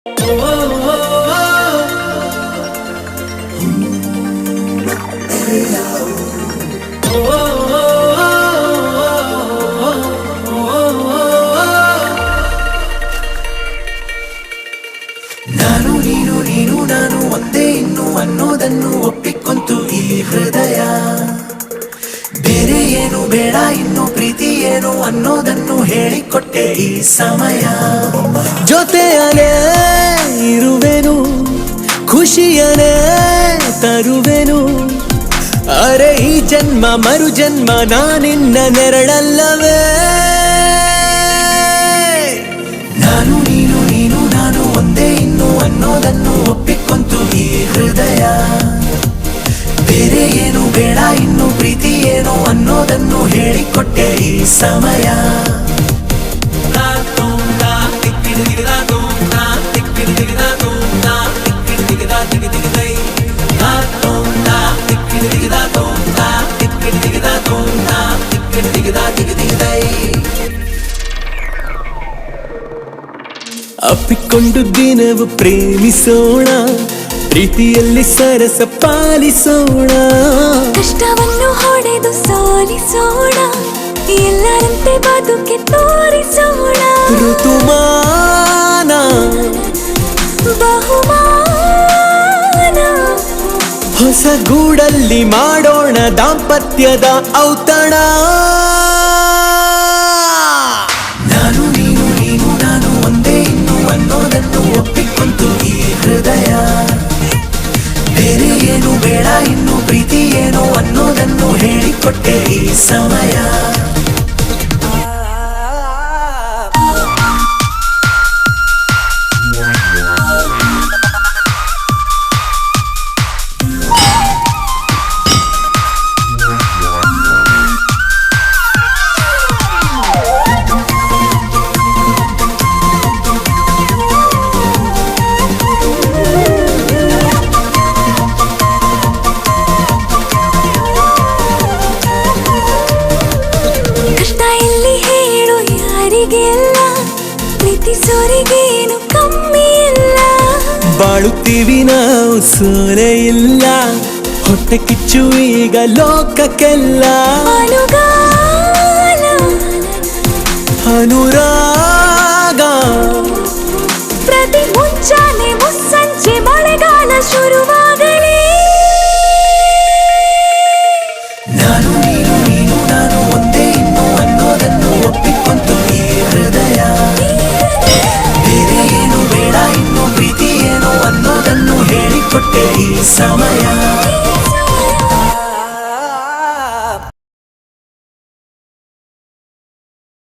ನಾನು ನೀನು ನೀನು ನಾನು ಒಂದೇ ಇನ್ನು ಅನ್ನೋದನ್ನು ಒಪ್ಪಿಕೊಂತು ಈ ಹೃದಯ. ಬೇರೆ ಏನು ಬೇಡ ಇನ್ನು ಪ್ರೀತಿ ಏನು ಅನ್ನೋದನ್ನು ಹೇಳಿಕೊಟ್ಟೆ ಈ ಸಮಯ. ಜೊತೆಯನೇ ಇರುವೆನು, ಖುಷಿಯನೇ ತರುವೆನು. ಅರೆ ಈ ಜನ್ಮ ಮರು ಜನ್ಮ ನಾನಿನ್ನ ನೆರಳಲ್ಲವೇ. ನಾನು ನೀನು ನೀನು ನಾನು ಒಂದೇ ಇನ್ನು ಅನ್ನೋದನ್ನು ಒಪ್ಪಿಕೊಂತು ಈ ಹೃದಯ. ಬೇರೆ ಏನು ಬೇಡ ಇನ್ನು ಪ್ರೀತಿ ಏನು ಅನ್ನೋದನ್ನು ಹೇಳಿಕೊಟ್ಟೆ ಈ ಸಮಯ. ಅಪ್ಪಿಕೊಂಡು ದಿನವು ಪ್ರೇಮಿಸೋಣ, ಪ್ರೀತಿಯಲ್ಲಿ ಸರಸ ಪಾಲಿಸೋಣ. ಕಷ್ಟವನ್ನು ಹೊಡೆದು ಸೋಲಿಸೋಣ, ಎಲ್ಲರಂತೆ ಬದುಕೆ ತೋರಿಸೋಣ. ಋತುಮಾನ ಬಹುಮಾನ, ಹೊಸ ಗೂಡಲ್ಲಿ ಮಾಡೋಣ ದಾಂಪತ್ಯದ ಔತಣ. ನಾನು ನೀನು ನೀನು ನಾನು ಒಂದೇ ಇನ್ನು ಅನ್ನೋದನ್ನು ಒಪ್ಪಿಕೊಂತು ಈ ಹೃದಯ. ಬೇರೆ ಏನು ಬೇಡ ಇನ್ನು ಪ್ರೀತಿ ಏನು ಅನ್ನೋದನ್ನು ಹೇಳಿಕೊಟ್ಟೆ ಈ ಸಮಯ. ಪ್ರೀತಿಸೋರಿಗೇನು ಕಮ್ಮಿ ಇಲ್ಲ. ಬಾಳುತ್ತೀವಿ ನಾವು ಸೋಲೆ ಇಲ್ಲ, ಹೊಟ್ಟೆ ಕಿಚ್ಚು ಈಗ ಲೋಕಕ್ಕೆಲ್ಲ. ಅನುಗಾಲ ಅನುರಾಗ, ಪ್ರತಿ ಮುಂಚಾನೆ ಮುಸ್ಸಂಜೆ ಮಳೆಗಾಲ ಶುರುವ